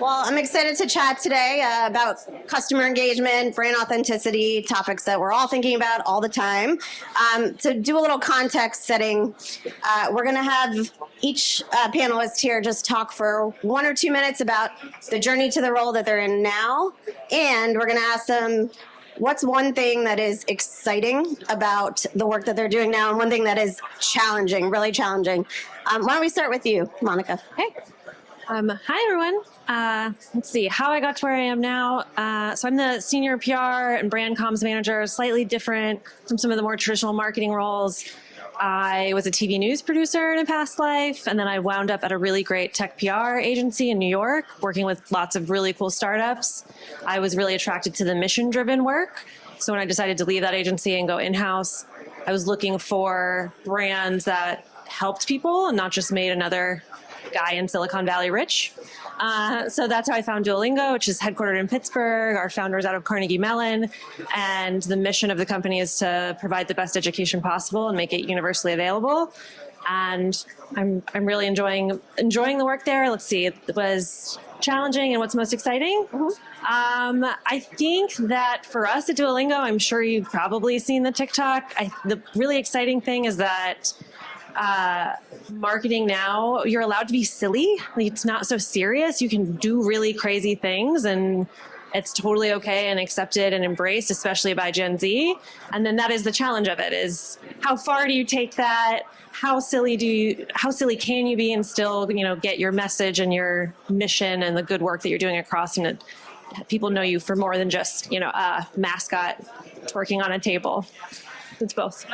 Well, I'm excited to chat today about customer engagement, brand authenticity, topics that we're all thinking about all the time. To do a little context setting, we're going to have each panelist here just talk for 1 or 2 minutes about the journey to the role that they're in now. And we're going to ask them, what's one thing that is exciting about the work that they're doing now and one thing that is challenging, really challenging? Why don't we start with you, Monica? Hey. Hi, everyone. Let's see how I got to where I am now. So I'm the senior PR and brand comms manager, slightly different from some of the more traditional marketing roles. I was a TV news producer in a past life, and then I wound up at a really great tech PR agency in New York, working with lots of really cool startups. I was really attracted to the mission-driven work. So when I decided to leave that agency and go in-house, I was looking for brands that helped people and not just made another guy in Silicon Valley rich. So that's how I found Duolingo, which is headquartered in Pittsburgh. Our founder is out of Carnegie Mellon. And the mission of the company is to provide the best education possible and make it universally available. And I'm really enjoying the work there. Let's see, it was challenging and what's most exciting? I think that for us at Duolingo, I'm sure you've probably seen the TikTok. The really exciting thing is that marketing now, you're allowed to be silly. Like, it's not so serious. You can do really crazy things and it's totally okay and accepted and embraced, especially by Gen Z. And then that is the challenge of it, is how far do you take that? How silly can you be and still, get your message and your mission and the good work that you're doing across, and people know you for more than just, a mascot twerking on a table. It's both.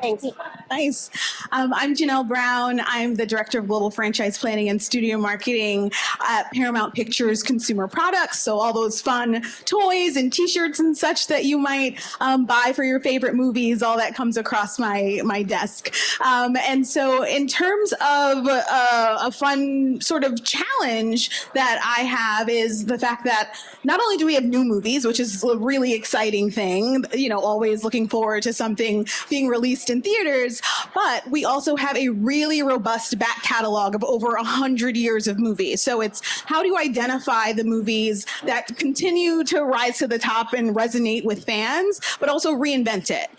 Thanks. Nice. I'm Jonelle Brown. I'm the Director of Global Franchise Planning and Studio Marketing at Paramount Pictures Consumer Products. So all those fun toys and t-shirts and such that you might buy for your favorite movies, all that comes across my desk. And so in terms of a fun sort of challenge that I have is the fact that not only do we have new movies, which is a really exciting thing, always looking forward to something being released in theaters, but we also have a really robust back catalog of over 100 years of movies. So it's how do you identify the movies that continue to rise to the top and resonate with fans, but also reinvent it,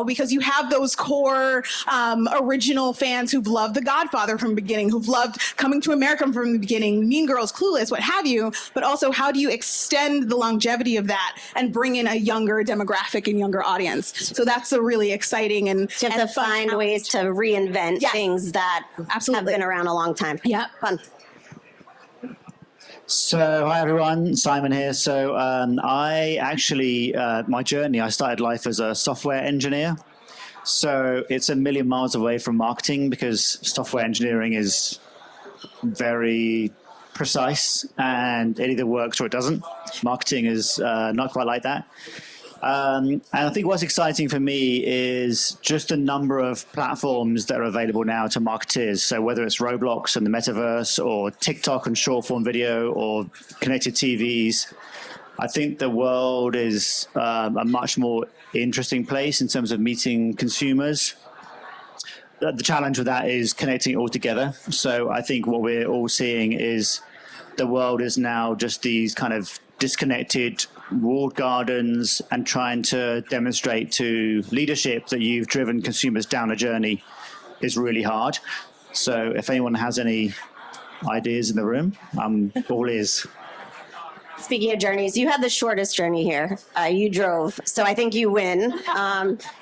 because you have those core original fans who've loved The Godfather from the beginning, who've loved Coming to America from the beginning, Mean Girls, Clueless, what have you, but also how do you extend the longevity of that and bring in a younger demographic and younger audience? So that's a really exciting and You have to find ways to reinvent things that have been around a long time. Yeah. Fun. So, hi everyone, Simon here. So I actually, my journey, I started life as a software engineer. So it's a million miles away from marketing because software engineering is very precise and it either works or it doesn't. Marketing is not quite like that. And I think what's exciting for me is just the number of platforms that are available now to marketeers. So whether it's Roblox and the metaverse or TikTok and short form video or connected TVs, I think the world is a much more interesting place in terms of meeting consumers. The challenge with that is connecting it all together. So I think what we're all seeing is the world is now just these kind of disconnected walled gardens, and trying to demonstrate to leadership that you've driven consumers down a journey is really hard. So if anyone has any ideas in the room, I'm all ears. Speaking of journeys, you had the shortest journey here. You drove, so I think you win.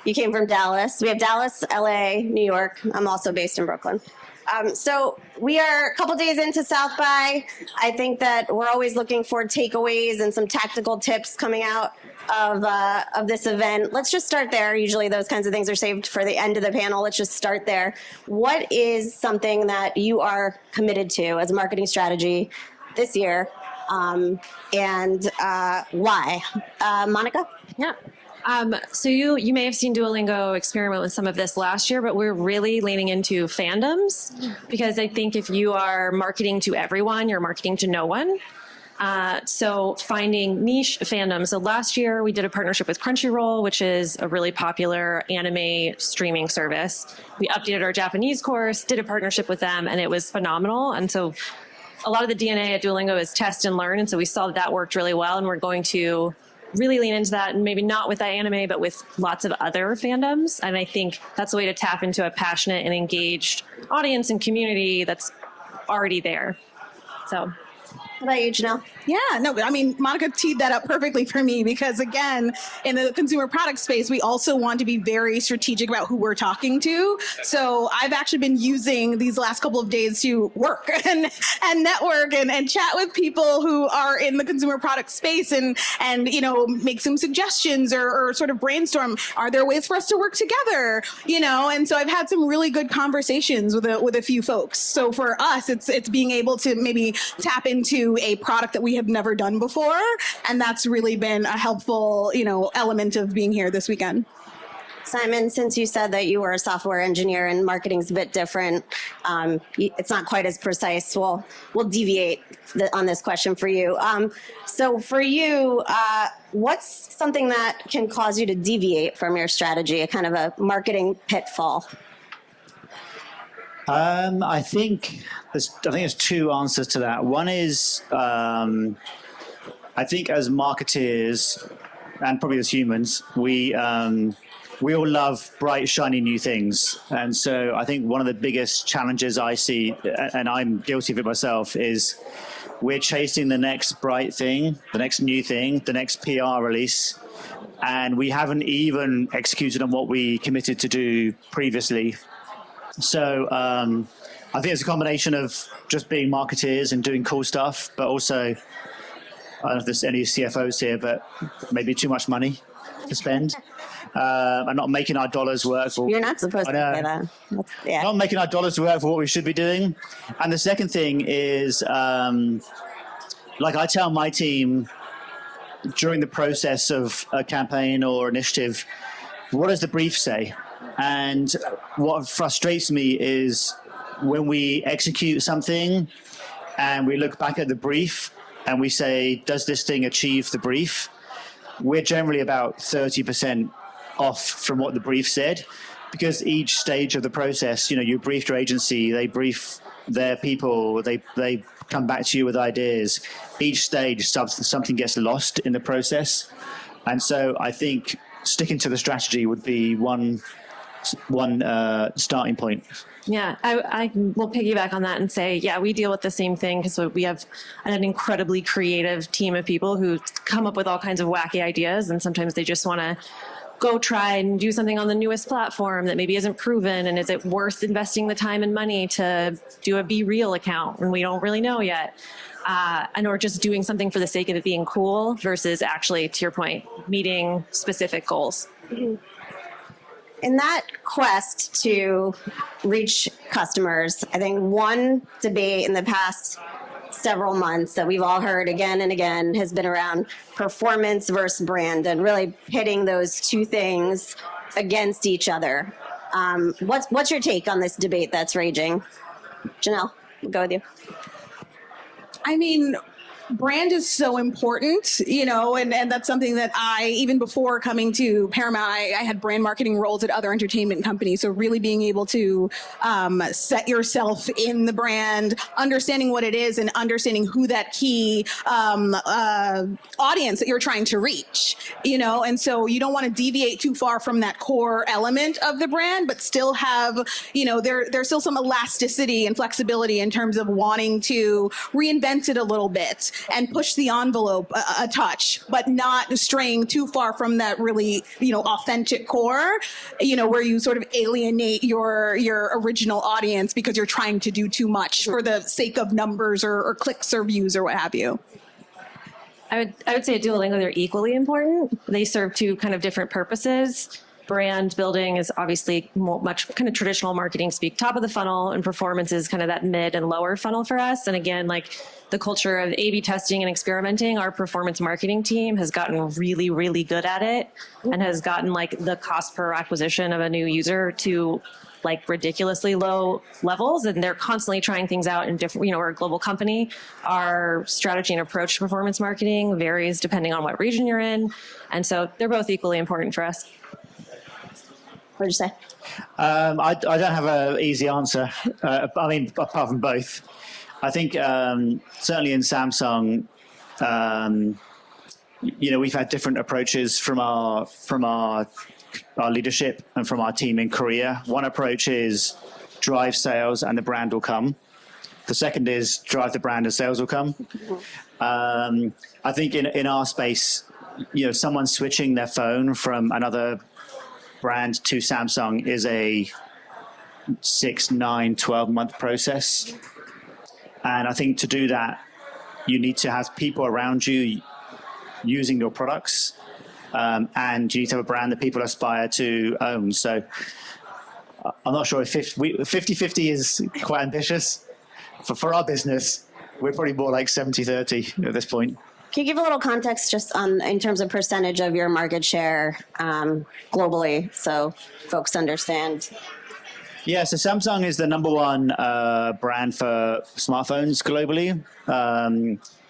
You came from Dallas. We have Dallas, LA, New York. I'm also based in Brooklyn. So we are a couple days into South by. I think that we're always looking for takeaways and some tactical tips coming out of this event. Let's just start there. Usually those kinds of things are saved for the end of the panel. Let's just start there. What is something that you are committed to as a marketing strategy this year, and why? Monica? Yeah. So you may have seen Duolingo experiment with some of this last year, but we're really leaning into fandoms because I think if you are marketing to everyone, you're marketing to no one. So finding niche fandoms. So last year we did a partnership with Crunchyroll, which is a really popular anime streaming service. We updated our Japanese course, did a partnership with them, and it was phenomenal. And so a lot of the DNA at Duolingo is test and learn. And so we saw that worked really well. And we're going to really lean into that, and maybe not with that anime, but with lots of other fandoms. And I think that's a way to tap into a passionate and engaged audience and community that's already there. So. How about you, Jonelle? Yeah, no, I mean, Monica teed that up perfectly for me because, again, in the consumer product space, we also want to be very strategic about who we're talking to. So I've actually been using these last couple of days to work and network and chat with people who are in the consumer product space and you know, make some suggestions or sort of brainstorm. Are there ways for us to work together? You know, and so I've had some really good conversations with a few folks. So for us, it's being able to maybe tap into a product that we have never done before, and that's really been a helpful, you know, element of being here this weekend. Simon, since you said that you were a software engineer and marketing's a bit different, it's not quite as precise. We'll deviate on this question for you. So for you, what's something that can cause you to deviate from your strategy, a kind of a marketing pitfall? I think there's two answers to that. One is, I think as marketeers and probably as humans, we all love bright, shiny new things. And so I think one of the biggest challenges I see, and I'm guilty of it myself, is we're chasing the next bright thing, the next new thing, the next PR release, and we haven't even executed on what we committed to do previously. So I think it's a combination of just being marketeers and doing cool stuff, but also, I don't know if there's any CFOs here, but maybe too much money to spend and not making our dollars work. You're not supposed to say that. Yeah. Not making our dollars work for what we should be doing. And the second thing is, like I tell my team during the process of a campaign or initiative, what does the brief say? And what frustrates me is when we execute something and we look back at the brief and we say, does this thing achieve the brief? We're generally about 30% off from what the brief said, because each stage of the process, you know, you brief your agency, they brief their people, they come back to you with ideas. Each stage, something gets lost in the process. And so I think sticking to the strategy would be one starting point. Yeah, I will piggyback on that and say, yeah, we deal with the same thing because we have an incredibly creative team of people who come up with all kinds of wacky ideas, and sometimes they just want to go try and do something on the newest platform that maybe isn't proven, and is it worth investing the time and money to do a Be Real account when we don't really know yet? And or just doing something for the sake of it being cool versus actually, to your point, meeting specific goals. Mm-hmm. In that quest to reach customers, I think one debate in the past several months that we've all heard again and again has been around performance versus brand, and really pitting those two things against each other. What's your take on this debate that's raging? Jonelle, we'll go with you. I mean, brand is so important, you know, and that's something that I, even before coming to Paramount, I had brand marketing roles at other entertainment companies. So really being able to set yourself in the brand, understanding what it is and understanding who that key audience that you're trying to reach, you know, and so you don't want to deviate too far from that core element of the brand, but still have, you know, there's still some elasticity and flexibility in terms of wanting to reinvent it a little bit and push the envelope a touch, but not straying too far from that really, you know, authentic core, you know, where you sort of alienate your original audience because you're trying to do too much for the sake of numbers or clicks or views or what have you. I would say at Duolingo, they're equally important. They serve two kind of different purposes. Brand building is obviously much kind of traditional marketing speak, top of the funnel, and performance is kind of that mid and lower funnel for us. And again, like the culture of A/B testing and experimenting, our performance marketing team has gotten really, really good at it and has gotten like the cost per acquisition of a new user to like ridiculously low levels, and they're constantly trying things out in different, you know, we're a global company. Our strategy and approach to performance marketing varies depending on what region you're in. And so they're both equally important for us. What did you say? I don't have an easy answer. I mean, apart from both. I think certainly in Samsung, we've had different approaches from our leadership and from our team in Korea. One approach is drive sales and the brand will come. The second is drive the brand and sales will come. I think in our space, someone switching their phone from another brand to Samsung is a 6, 9, 12-month process. And I think to do that, you need to have people around you using your products, and you need to have a brand that people aspire to own. So I'm not sure if 50-50 is quite ambitious. For our business, we're probably more like 70-30 at this point. Can you give a little context just in terms of percentage of your market share globally so folks understand? Yeah, so Samsung is the number one brand for smartphones globally.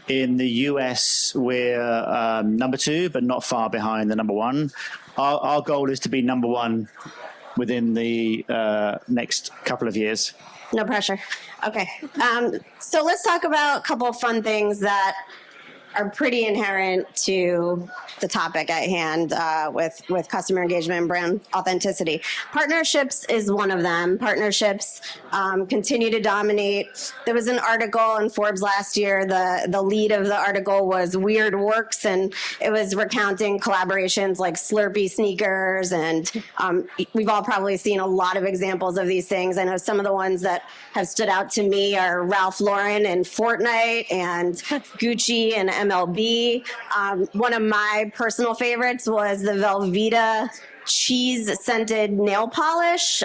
In the US, we're number 2, but not far behind the number 1. Our goal is to be number 1 within the next couple of years. No pressure. Okay. So let's talk about a couple of fun things that are pretty inherent to the topic at hand with customer engagement and brand authenticity. Partnerships is one of them. Partnerships continue to dominate. There was an article in Forbes last year. The lead of the article was Weird Works, and it was recounting collaborations like Slurpee sneakers. And we've all probably seen a lot of examples of these things. I know some of the ones that have stood out to me are Ralph Lauren and Fortnite and Gucci and MLB. One of my personal favorites was the Velveeta cheese-scented nail polish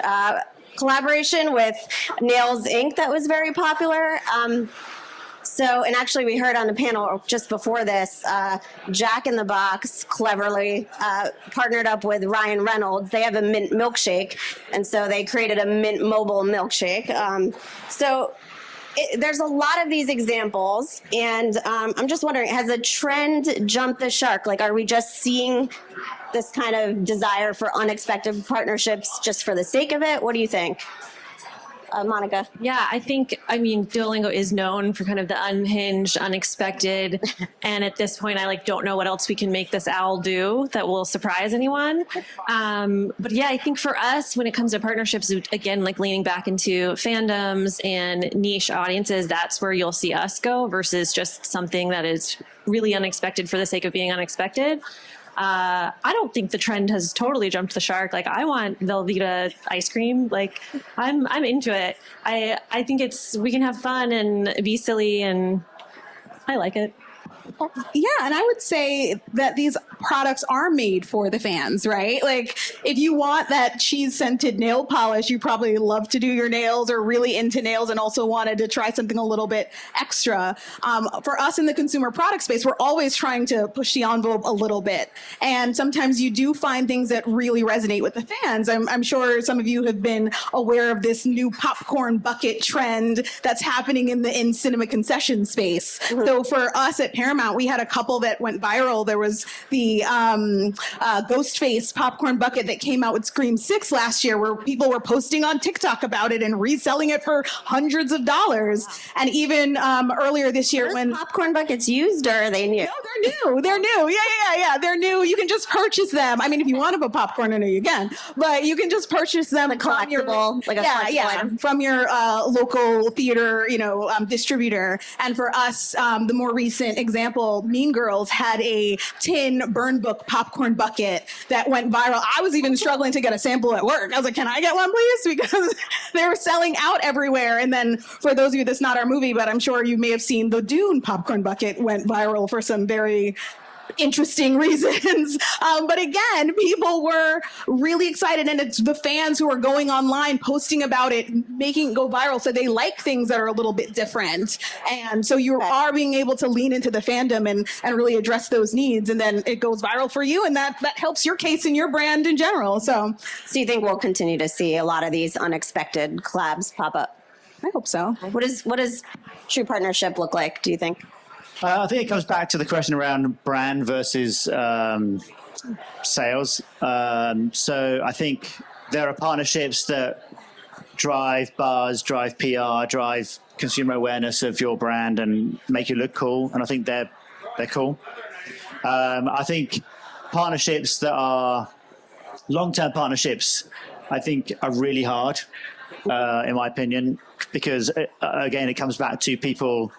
collaboration with Nails Inc. that was very popular. And actually we heard on the panel just before this, Jack in the Box cleverly partnered up with Ryan Reynolds. They have a mint milkshake, and so they created a mint mobile milkshake. There's a lot of these examples, and I'm just wondering, has a trend jumped the shark? Like, are we just seeing this kind of desire for unexpected partnerships just for the sake of it? What do you think? Monica? Yeah, I Duolingo is known for kind of the unhinged, unexpected, and at this point, I don't know what else we can make this owl do that will surprise anyone. But yeah, I think for us, when it comes to partnerships, again, leaning back into fandoms and niche audiences, that's where you'll see us go versus just something that is really unexpected for the sake of being unexpected. I don't think the trend has totally jumped the shark. I want Velveeta ice cream. I'm into it. I think we can have fun and be silly, and I like it. Yeah, and I would say that these products are made for the fans, right? If you want that cheese-scented nail polish, you probably love to do your nails or really into nails and also wanted to try something a little bit extra. For us in the consumer product space, we're always trying to push the envelope a little bit. And sometimes you do find things that really resonate with the fans. I'm sure some of you have been aware of this new popcorn bucket trend that's happening in cinema concession space. Mm-hmm. So for us at Paramount, we had a couple that went viral. There was the Ghostface popcorn bucket that came out with Scream 6 last year, where people were posting on TikTok about it and reselling it for hundreds of dollars. And even earlier this year, when popcorn buckets used, or are they new? No, they're new. They're new. Yeah. They're new. You can just purchase them. If you want to put popcorn in it, you can. But you can just purchase them. A collectible, from your local theater, distributor. And for us, the more recent example, Mean Girls had a tin burn book popcorn bucket that went viral. I was even struggling to get a sample at work. I was like, can I get one, please? Because they were selling out everywhere. And then for those of you, that's not our movie, but I'm sure you may have seen the Dune popcorn bucket went viral for some very interesting reasons. But again, people were really excited, and it's the fans who are going online, posting about it, making it go viral. So they like things that are a little bit different. And so you are being able to lean into the fandom and really address those needs. And then it goes viral for you, and that helps your case and your brand in general. So you think we'll continue to see a lot of these unexpected collabs pop up? I hope so. What does true partnership look like, do you think? I think it comes back to the question around brand versus sales. So I think there are partnerships that drive buzz, drive PR, drive consumer awareness of your brand and make you look cool. And I think they're cool. I think partnerships that are long-term partnerships, I think are really hard, in my opinion, because again, it comes back to people,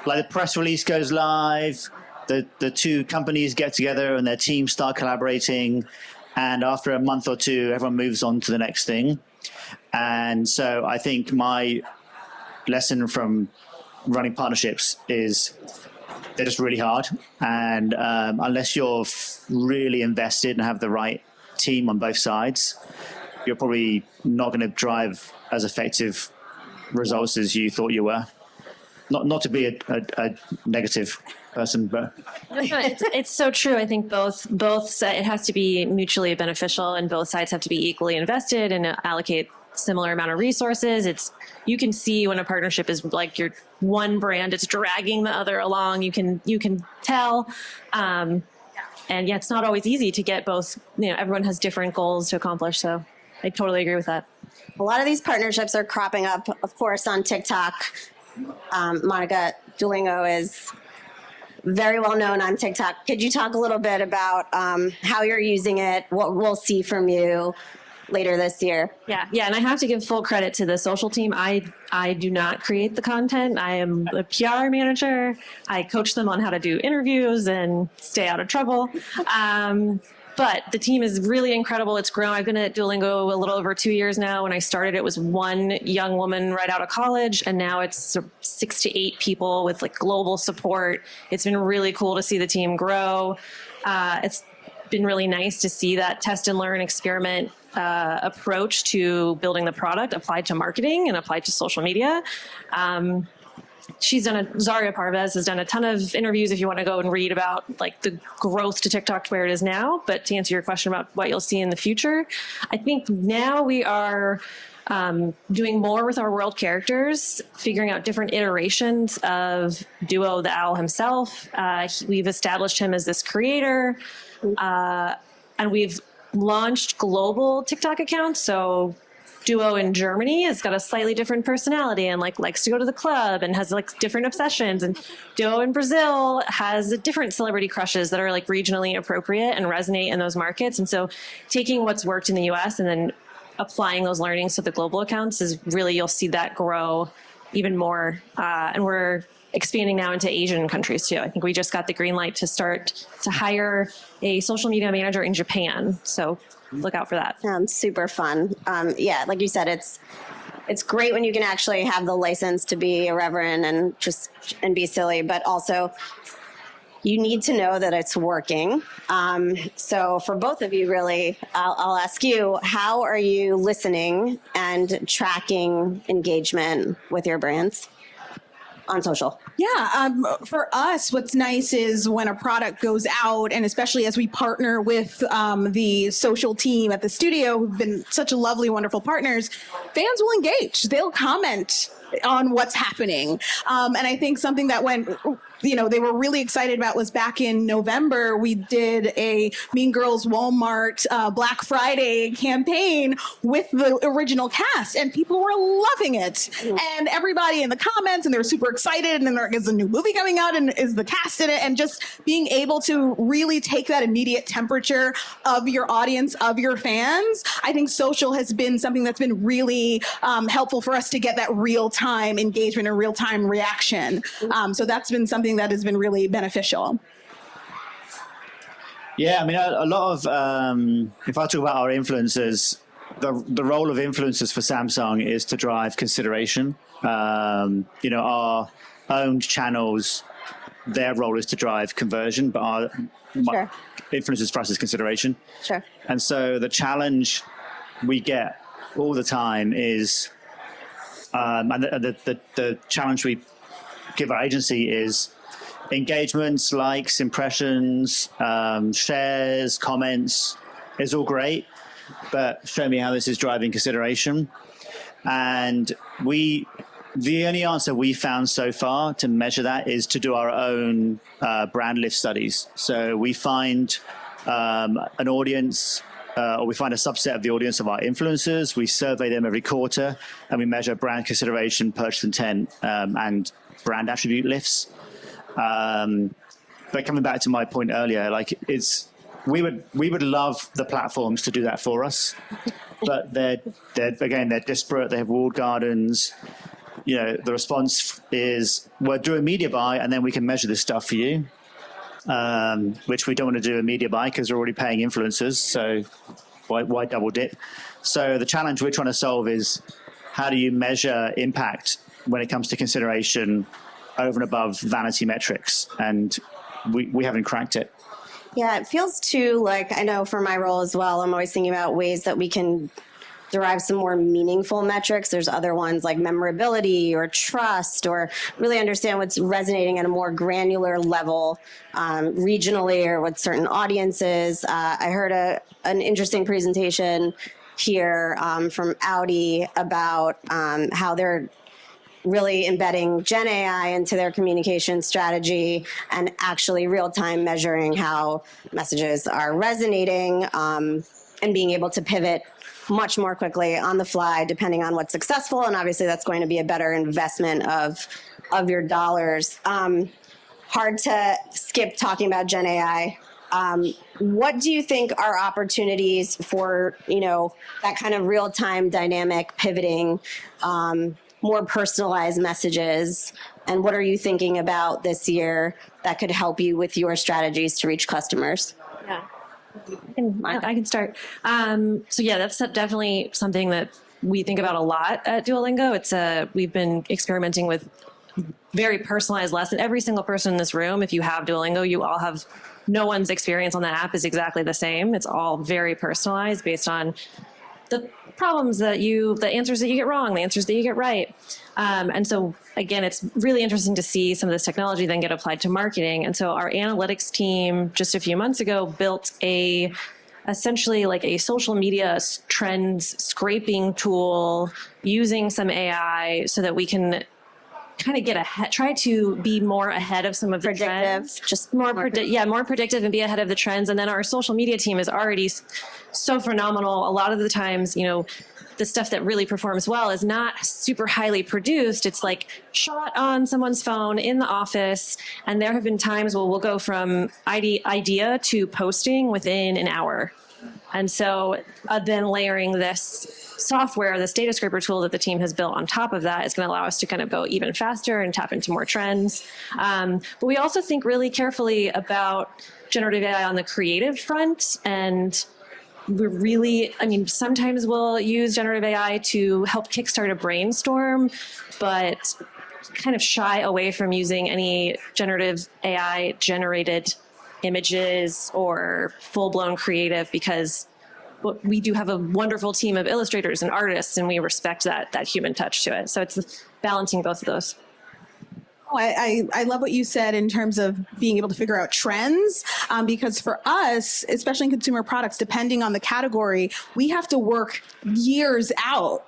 like the press release goes live, the two companies get together and their teams start collaborating. And after a month or two, everyone moves on to the next thing. And so I think my lesson from running partnerships is they're just really hard. And unless you're really invested and have the right team on both sides, you're probably not going to drive as effective results as you thought you were. Not to be a negative person, but it's so true. I think both it has to be mutually beneficial, and both sides have to be equally invested and allocate similar amount of resources. You can see when a partnership is like your one brand, it's dragging the other along. You can tell. And yeah, it's not always easy to get both. Everyone has different goals to accomplish. So I totally agree with that. A lot of these partnerships are cropping up, of course, on TikTok. Monica, Duolingo is very well known on TikTok. Could you talk a little bit about how you're using it, what we'll see from you later this year? Yeah, and I have to give full credit to the social team. I do not create the content. I am the PR manager. I coach them on how to do interviews and stay out of trouble. But the team is really incredible. It's grown. I've been at Duolingo a little over 2 years now. When I started, it was one young woman right out of college, and now it's 6 to 8 people with like global support. It's been really cool to see the team grow. It's been really nice to see that test and learn, experiment approach to building the product applied to marketing and applied to social media. Zaria Parvez has done a ton of interviews if you want to go and read about like the growth to TikTok to where it is now. But to answer your question about what you'll see in the future, I think now we are doing more with our world characters, figuring out different iterations of Duo the owl himself. We've established him as this creator, and we've launched global TikTok accounts. So Duo in Germany has got a slightly different personality and likes to go to the club and has different obsessions. And Duo in Brazil has different celebrity crushes that are regionally appropriate and resonate in those markets. And so taking what's worked in the US and then applying those learnings to the global accounts is really, you'll see that grow even more. And we're expanding now into Asian countries too. I think we just got the green light to start to hire a social media manager in Japan. So look out for that. Sounds super fun. Yeah, like you said, it's great when you can actually have the license to be irreverent and be silly, but also you need to know that it's working. So for both of you, really, I'll ask you, how are you listening and tracking engagement with your brands on social? Yeah, for us, what's nice is when a product goes out, and especially as we partner with the social team at the studio, who've been such lovely, wonderful partners, fans will engage. They'll comment on what's happening. And I think something that they were really excited about was back in November, we did a Mean Girls Walmart Black Friday campaign with the original cast, and people were loving it. And everybody in the comments, and they were super excited, and then there is a new movie coming out, and is the cast in it, and just being able to really take that immediate temperature of your audience, of your fans. I think social has been something that's been really helpful for us to get that real-time engagement and real-time reaction. So that's been something that has been really beneficial. Yeah, I mean, a lot of, if I talk about our influencers, the role of influencers for Samsung is to drive consideration. Our owned channels, their role is to drive conversion, but Sure. influencers for us is consideration. Sure. And so the challenge we get all the time is, and the challenge we give our agency is engagements, likes, impressions, shares, comments is all great, but show me how this is driving consideration. And the only answer we found so far to measure that is to do our own brand lift studies. So we find an audience or we find a subset of the audience of our influencers. We survey them every quarter, and we measure brand consideration, purchase intent, and brand attribute lifts. But coming back to my point earlier, like we would love the platforms to do that for us, but they're disparate. They have walled gardens. You know, the response is, we'll do a media buy and then we can measure this stuff for you, which we don't want to do a media buy because we're already paying influencers. So why double dip? So the challenge we're trying to solve is, how do you measure impact when it comes to consideration over and above vanity metrics? And we haven't cracked it. Yeah, it feels too like, I know for my role as well, I'm always thinking about ways that we can derive some more meaningful metrics. There's other ones like memorability or trust, or really understand what's resonating at a more granular level, regionally, or with certain audiences. I heard an interesting presentation here from Audi about how they're really embedding Gen AI into their communication strategy and actually real-time measuring how messages are resonating, and being able to pivot much more quickly on the fly, depending on what's successful. And obviously that's going to be a better investment of your dollars. Hard to skip talking about Gen AI. What do you think are opportunities for, that kind of real-time dynamic pivoting, more personalized messages? And what are you thinking about this year that could help you with your strategies to reach customers? Yeah. I can start. So yeah, that's definitely something that we think about a lot at Duolingo. We've been experimenting with very personalized lessons. Every single person in this room, if you have Duolingo, no one's experience on the app is exactly the same. It's all very personalized based on the problems the answers that you get wrong, the answers that you get right. And so again, it's really interesting to see some of this technology then get applied to marketing. And so our analytics team just a few months ago built essentially like a social media trends scraping tool using some AI so that we can kind of get ahead, try to be more ahead of some of the trends, just more predictive and be ahead of the trends. And then our social media team is already so phenomenal. A lot of the times, the stuff that really performs well is not super highly produced. It's like shot on someone's phone in the office. And there have been times where we'll go from idea to posting within an hour. And so then layering this software, this data scraper tool that the team has built on top of that is going to allow us to kind of go even faster and tap into more trends. But we also think really carefully about generative AI on the creative front. And sometimes we'll use generative AI to help kickstart a brainstorm, but kind of shy away from using any generative AI generated images or full-blown creative, because we do have a wonderful team of illustrators and artists, and we respect that human touch to it. So it's balancing both of those. Oh, I love what you said in terms of being able to figure out trends, because for us, especially in consumer products, depending on the category, we have to work years out.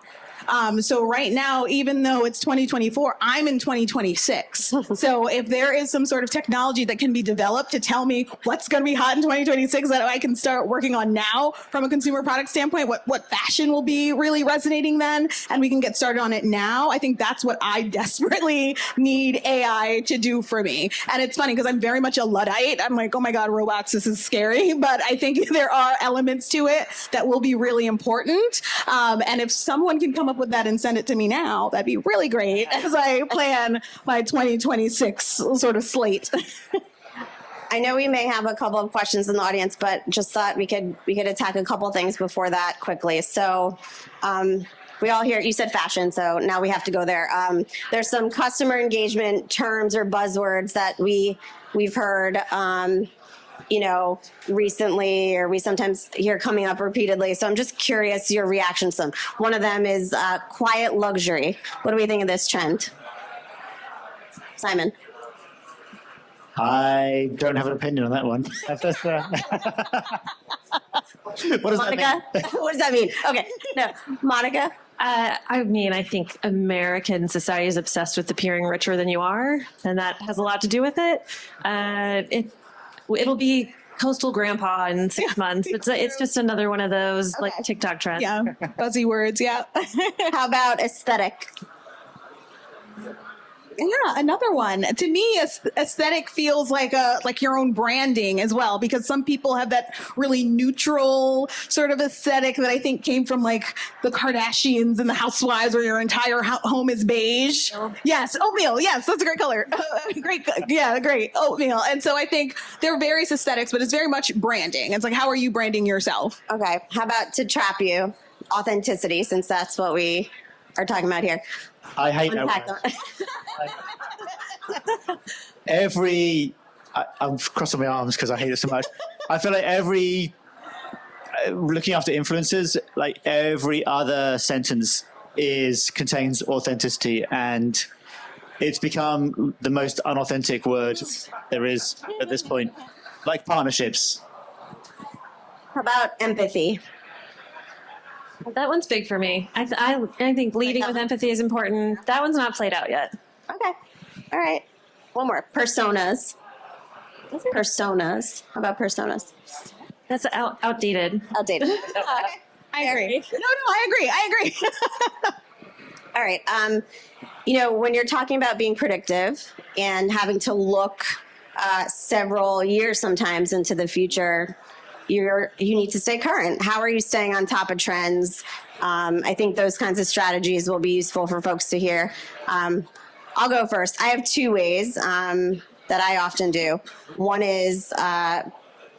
So right now, even though it's 2024, I'm in 2026. So if there is some sort of technology that can be developed to tell me what's going to be hot in 2026 that I can start working on now from a consumer product standpoint, what fashion will be really resonating then, and we can get started on it now, I think that's what I desperately need AI to do for me. And it's funny because I'm very much a Luddite. I'm like, oh my God, robots, this is scary. But I think there are elements to it that will be really important. And if someone can come up with that and send it to me now, that'd be really great as I plan my 2026 sort of slate. I know we may have a couple of questions in the audience, but just thought we could attack a couple things before that quickly. So we all hear, you said fashion, so now we have to go there. There's some customer engagement terms or buzzwords that we've heard recently, or we sometimes hear coming up repeatedly. So I'm just curious your reaction to them. One of them is quiet luxury. What do we think of this trend? Simon? I don't have an opinion on that one. What does Monica? that mean? What does that mean? Okay, no. Monica? I think American society is obsessed with appearing richer than you are, and that has a lot to do with it. It'll be coastal grandpa in 6 months. It's just another one of those like Okay. TikTok trends. Yeah, buzzy words. Yeah. How about aesthetic? Yeah, another one. To me, aesthetic feels like your own branding as well, because some people have that really neutral sort of aesthetic that I think came from like the Kardashians and the Housewives, where your entire home is beige. Yes, oatmeal. Yes, that's a great color. Great. Yeah, great oatmeal. And so I think there are various aesthetics, but it's very much branding. It's like, how are you branding yourself? Okay. How about to trap you? Authenticity, since that's what we are talking about here. I hate that Unpack word. them. I'm crossing my arms because I hate it so much. I feel like looking after influencers, like every other sentence contains authenticity, and it's become the most unauthentic word there is at this point. Like partnerships. How about empathy? That one's big for me. I think leading with empathy is important. That one's not played out yet. Okay. All right. One more. Personas. Personas. How about personas? That's outdated. Outdated. I agree. No, I agree. All right. When you're talking about being predictive and having to look several years sometimes into the future, you need to stay current. How are you staying on top of trends? I think those kinds of strategies will be useful for folks to hear. I'll go first. I have two ways that I often do. One is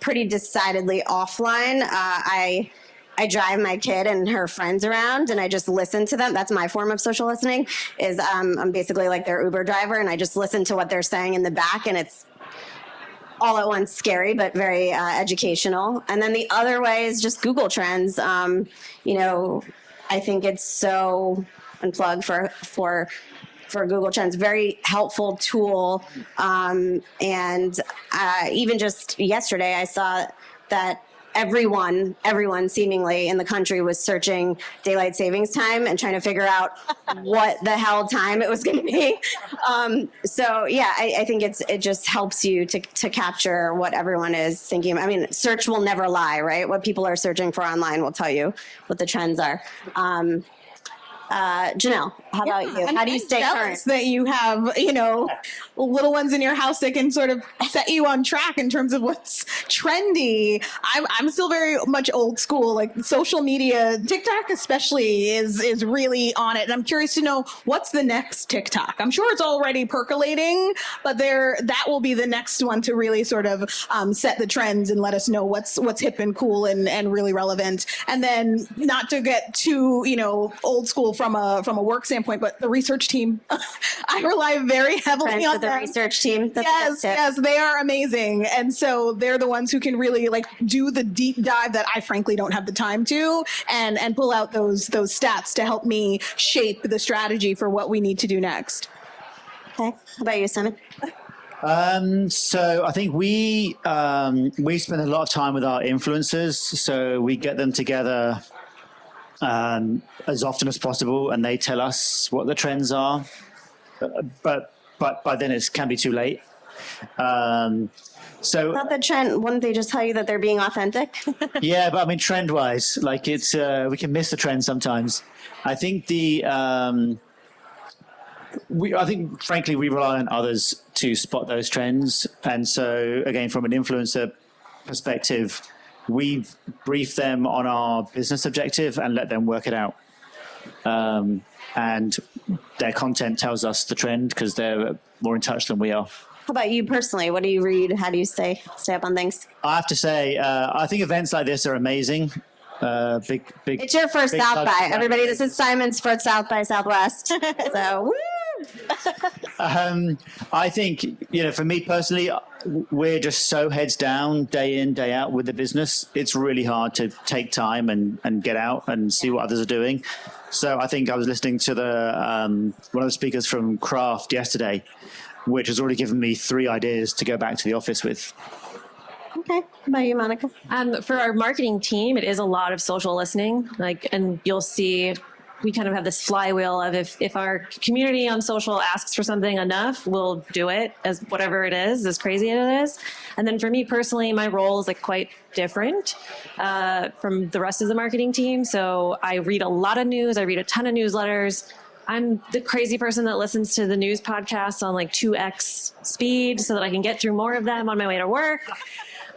pretty decidedly offline. I drive my kid and her friends around, and I just listen to them. That's my form of social listening. I'm basically like their Uber driver, and I just listen to what they're saying in the back, and it's all at once scary, but very educational. And then the other way is just Google Trends. I think it's so unplugged for Google Trends, very helpful tool. And even just yesterday, I saw that everyone seemingly in the country was searching daylight savings time and trying to figure out what the hell time it was going to be. I think it just helps you to capture what everyone is thinking. I mean, search will never lie, right? What people are searching for online will tell you what the trends are. Jonelle, how about you? How do you stay current? That you have, little ones in your house that can sort of set you on track in terms of what's trendy. I'm still very much old school, like social media. TikTok especially is really on it. And I'm curious to know, what's the next TikTok? I'm sure it's already percolating, but that will be the next one to really sort of set the trends and let us know what's hip and cool and really relevant. And then, not to get too, old school from a work standpoint, but the research team, I rely very heavily Friends on with the them. research team. That's a good tip. Yes, they are amazing. And so they're the ones who can really do the deep dive that I frankly don't have the time to, and pull out those stats to help me shape the strategy for what we need to do next. Okay. How about you, Simon? So I think we spend a lot of time with our influencers. So we get them together as often as possible, and they tell us what the trends are. But by then it can be too late. So Not the trend. Wouldn't they just tell you that they're being authentic? yeah, but I mean, trend-wise, like it's we can miss the trend sometimes. I think frankly we rely on others to spot those trends, and so again, from an influencer perspective, we brief them on our business objective and let them work it out. And their content tells us the trend because they're more in touch than we are. How about you personally? What do you read? How do you stay up on things? I have to say, I think events like this are amazing. Big. It's your first big South plug by. for Everybody, this is Simon's first South by Southwest. So, woo! I think, for me personally, we're just so heads down, day in, day out with the business. It's really hard to take time and get out and see what others are doing. So I think I was listening to one of the speakers from Kraft yesterday, which has already given me 3 ideas to go back to the office with. Okay. How about you, Monica? For our marketing team, it is a lot of social listening. And you'll see we kind of have this flywheel of if our community on social asks for something enough, we'll do it as whatever it is, as crazy as it is. And then for me personally, my role is like quite different from the rest of the marketing team. So I read a lot of news. I read a ton of newsletters. I'm the crazy person that listens to the news podcasts on like 2x speed so that I can get through more of them on my way to work.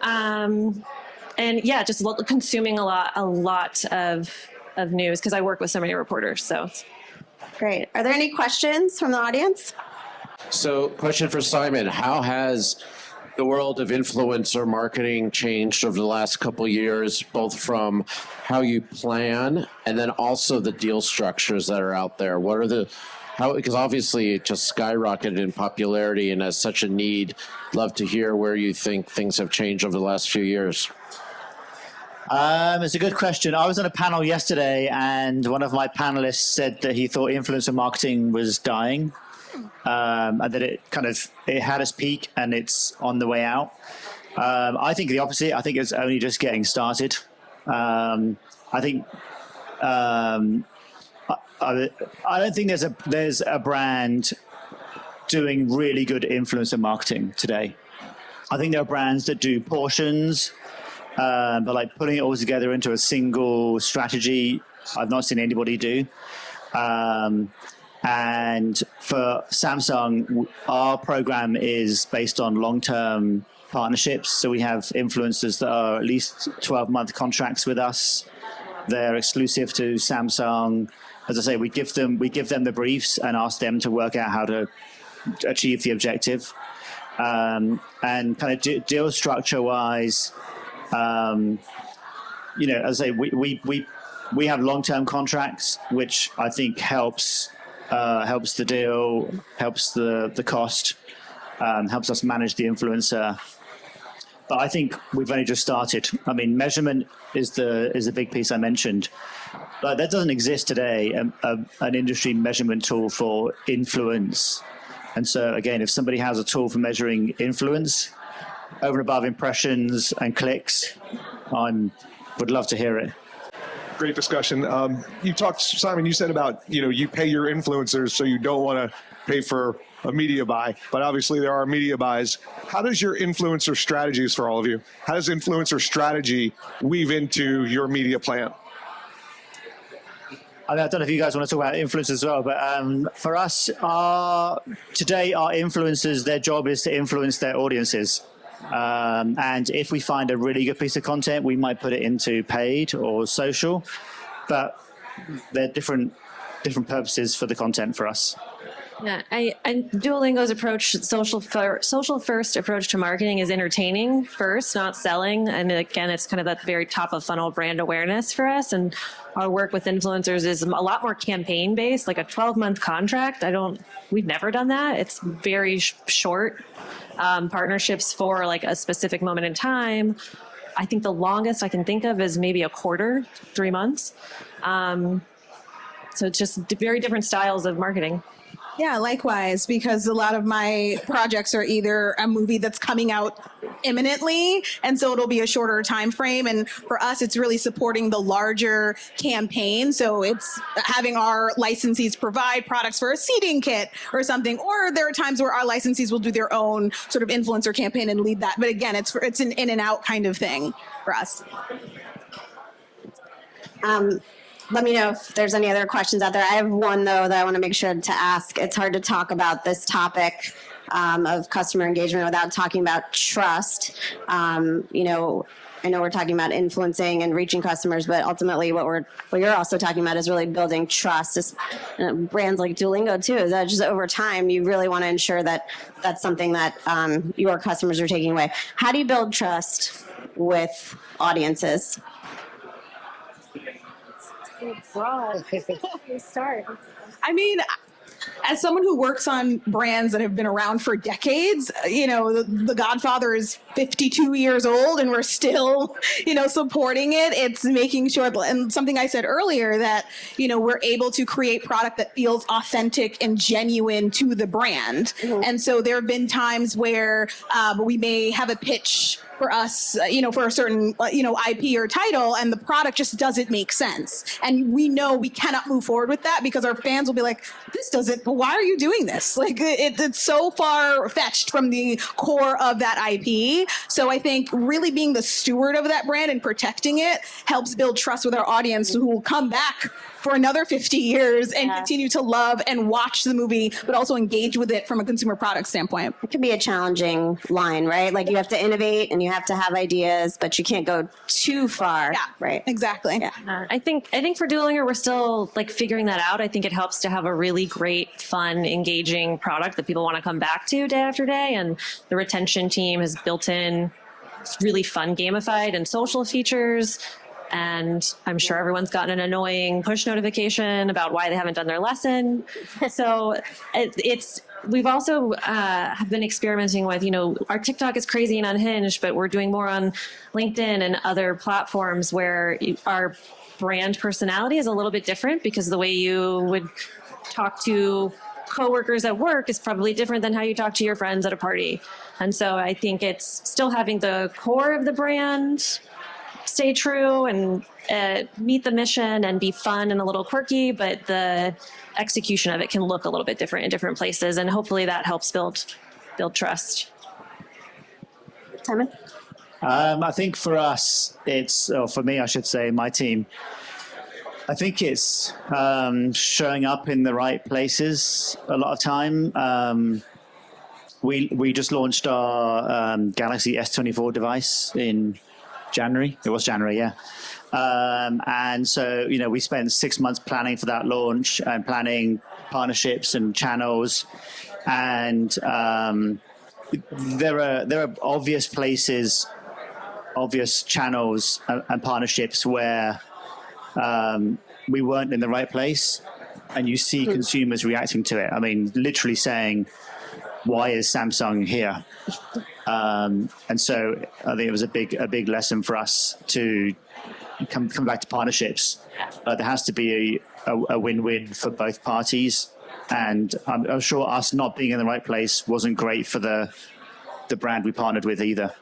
And yeah, just consuming a lot of news because I work with so many reporters. So Great. Are there any questions from the audience? So, question for Simon. How has the world of influencer marketing changed over the last couple of years, both from how you plan and then also the deal structures that are out there? What are because obviously it just skyrocketed in popularity and as such a need. Love to hear where you think things have changed over the last few years. It's a good question. I was on a panel yesterday, and one of my panelists said that he thought influencer marketing was dying, and that it had its peak and it's on the way out. I think the opposite. I think it's only just getting started. I don't think there's a brand doing really good influencer marketing today. I think there are brands that do portions. But like putting it all together into a single strategy, I've not seen anybody do. And for Samsung, our program is based on long-term partnerships. So we have influencers that are at least 12-month contracts with us. They're exclusive to Samsung. As I say, we give them the briefs and ask them to work out how to achieve the objective. And kind of deal structure-wise, as I say, we have long-term contracts, which I think helps the deal, helps the cost, helps us manage the influencer. But I think we've only just started. I mean, measurement is the big piece I mentioned. But that doesn't exist today, an industry measurement tool for influence. And so again, if somebody has a tool for measuring influence, over and above impressions and clicks, I would love to hear it. Great discussion. You talked, Simon, you said about, you pay your influencers so you don't want to pay for a media buy, but obviously there are media buys. How does your influencer strategies for all of you? How does influencer strategy weave into your media plan? I don't know if you guys want to talk about influencers as well, but for us, today our influencers, their job is to influence their audiences. And if we find a really good piece of content, we might put it into paid or social, but they're different purposes for the content for us. yeah, and Duolingo's approach, social first approach to marketing is entertaining first, not selling. And again, it's kind of that very top of funnel brand awareness for us. And our work with influencers is a lot more campaign based, like a 12-month contract. We've never done that. It's very short partnerships for like a specific moment in time. I think the longest I can think of is maybe a quarter, 3 months. So it's just very different styles of marketing. Yeah, likewise, because a lot of my projects are either a movie that's coming out imminently, and so it'll be a shorter time frame. And for us, it's really supporting the larger campaign. So it's having our licensees provide products for a seating kit or something. Or there are times where our licensees will do their own sort of influencer campaign and lead that. But again, it's an in and out kind of thing for us. Let me know if there's any other questions out there. I have one, though, that I want to make sure to ask. It's hard to talk about this topic of customer engagement without talking about trust. I know we're talking about influencing and reaching customers, but ultimately what you're also talking about is really building trust. Brands like Duolingo, too, is that just over time, you really want to ensure that that's something that your customers are taking away. How do you build trust with audiences? Broad. Start. I mean, as someone who works on brands that have been around for decades, the Godfather is 52 years old and we're still, supporting it. It's making sure, and something I said earlier, that, we're able to create product that feels authentic and genuine to the brand. And so there have been times where we may have a pitch for us, for a certain, IP or title, and the product just doesn't make sense. And we know we cannot move forward with that because our fans will be like, why are you doing this? Like, it's so far fetched from the core of that IP. So I think really being the steward of that brand and protecting it helps build trust with our audience who will come back for another 50 years and continue to love and watch the movie, but also engage with it from a consumer product standpoint. It can be a challenging line, right? Like you have to innovate and you have to have ideas, but you can't go too far. Yeah, right. Exactly. Yeah. I think for Duolingo, we're still like figuring that out. I think it helps to have a really great, fun, engaging product that people want to come back to day after day. And the retention team has built in really fun gamified and social features. And I'm sure everyone's gotten an annoying push notification about why they haven't done their lesson. So we've also have been experimenting with, our TikTok is crazy and unhinged, but we're doing more on LinkedIn and other platforms where our brand personality is a little bit different because the way you would talk to coworkers at work is probably different than how you talk to your friends at a party. And so I think it's still having the core of the brand stay true and meet the mission and be fun and a little quirky, but the execution of it can look a little bit different in different places, and hopefully that helps build trust. Simon? I think for us, for me, I should say, my team, I think it's showing up in the right places a lot of time. We just launched our Galaxy S24 device in January. It was January, yeah. And so, we spent 6 months planning for that launch and planning partnerships and channels. And there are obvious places, obvious channels and partnerships where we weren't in the right place. And you see consumers reacting to it. I mean, literally saying, why is Samsung here? And so I think it was a big lesson for us to come back to partnerships. There has to be a win-win for both parties. And I'm sure us not being in the right place wasn't great for the brand we partnered with either.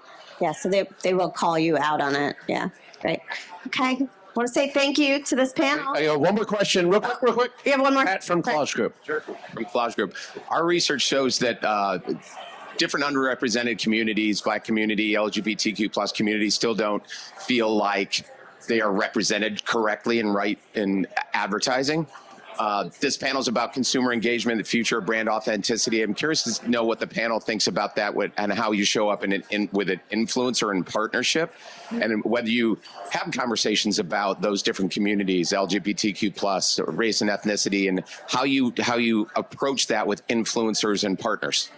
Yeah, so they will call you out on it. Yeah, great. Okay. I want to say thank you to this panel. One more question, real quick. You have one more? Pat from Collage Group. Sure. From Collage Group. Our research shows that different underrepresented communities, Black community, LGBTQ plus communities, still don't feel like they are represented correctly and right in advertising. This panel is about consumer engagement, the future of brand authenticity. I'm curious to know what the panel thinks about that and how you show up with an influencer in partnership, and whether you have conversations about those different communities, LGBTQ plus, race and ethnicity, and how you approach that with influencers and partners.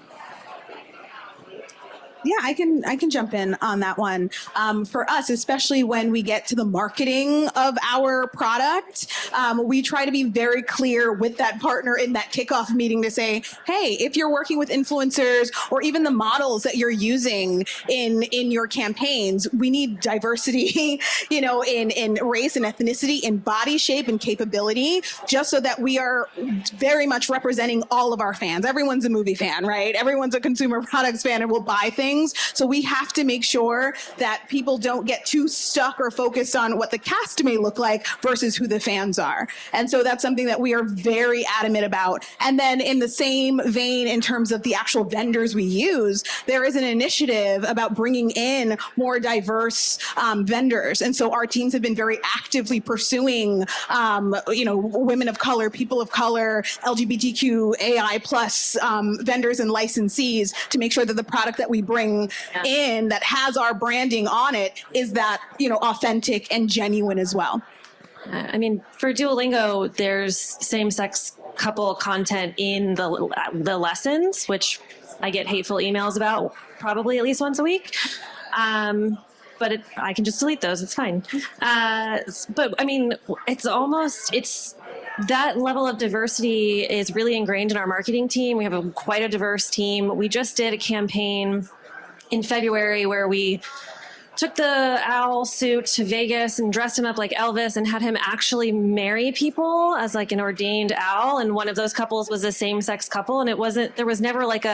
Yeah, I can jump in on that one. For us, especially when we get to the marketing of our product, we try to be very clear with that partner in that kickoff meeting to say, hey, if you're working with influencers or even the models that you're using in your campaigns, we need diversity, in race and ethnicity, in body shape and capability, just so that we are very much representing all of our fans. Everyone's a movie fan, right? Everyone's a consumer products fan and will buy things. So we have to make sure that people don't get too stuck or focused on what the cast may look like versus who the fans are. And so that's something that we are very adamant about. And then in the same vein, in terms of the actual vendors we use, there is an initiative about bringing in more diverse vendors. And so our teams have been very actively pursuing, women of color, people of color, LGBTQ, AI plus vendors and licensees to make sure that the product that we bring in that has our branding on it is that, authentic and genuine as well. I mean, for Duolingo, there's same-sex couple content in the lessons, which I get hateful emails about probably at least once a week. But I can just delete those. It's fine. But I mean, it's that level of diversity is really ingrained in our marketing team. We have quite a diverse team. We just did a campaign in February where we took the owl suit to Vegas and dressed him up like Elvis and had him actually marry people as like an ordained owl. And one of those couples was a same-sex couple. And there was never like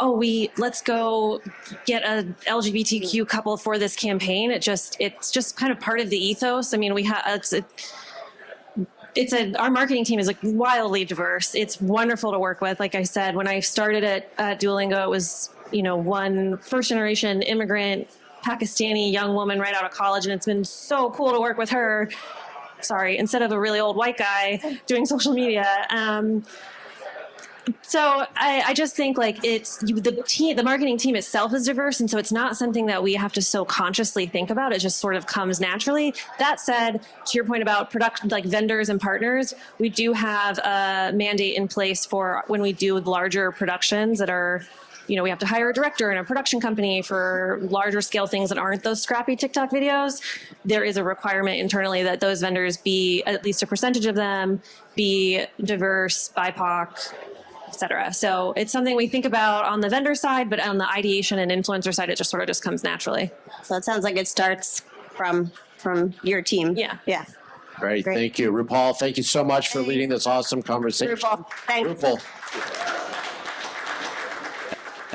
let's go get a LGBTQ couple for this campaign. It's just kind of part of the ethos. I mean, our marketing team is like wildly diverse. It's wonderful to work with. Like I said, when I started at Duolingo, it was, one first generation immigrant Pakistani young woman right out of college, and it's been so cool to work with her. Sorry, instead of a really old white guy doing social media. So I just think like the marketing team itself is diverse, and so it's not something that we have to so consciously think about. It just sort of comes naturally. That said, to your point about production, like vendors and partners, we do have a mandate in place for when we do larger productions that are, we have to hire a director and a production company for larger scale things that aren't those scrappy TikTok videos. There is a requirement internally that those vendors be, at least a percentage of them, be diverse, BIPOC, et cetera. So it's something we think about on the vendor side, but on the ideation and influencer side, it just sort of just comes naturally. So it sounds like it starts from your team. Yeah. Yeah. Great. Thank you. Rupal, thank you so much for leading this awesome conversation. Rupal, thanks. Rupal.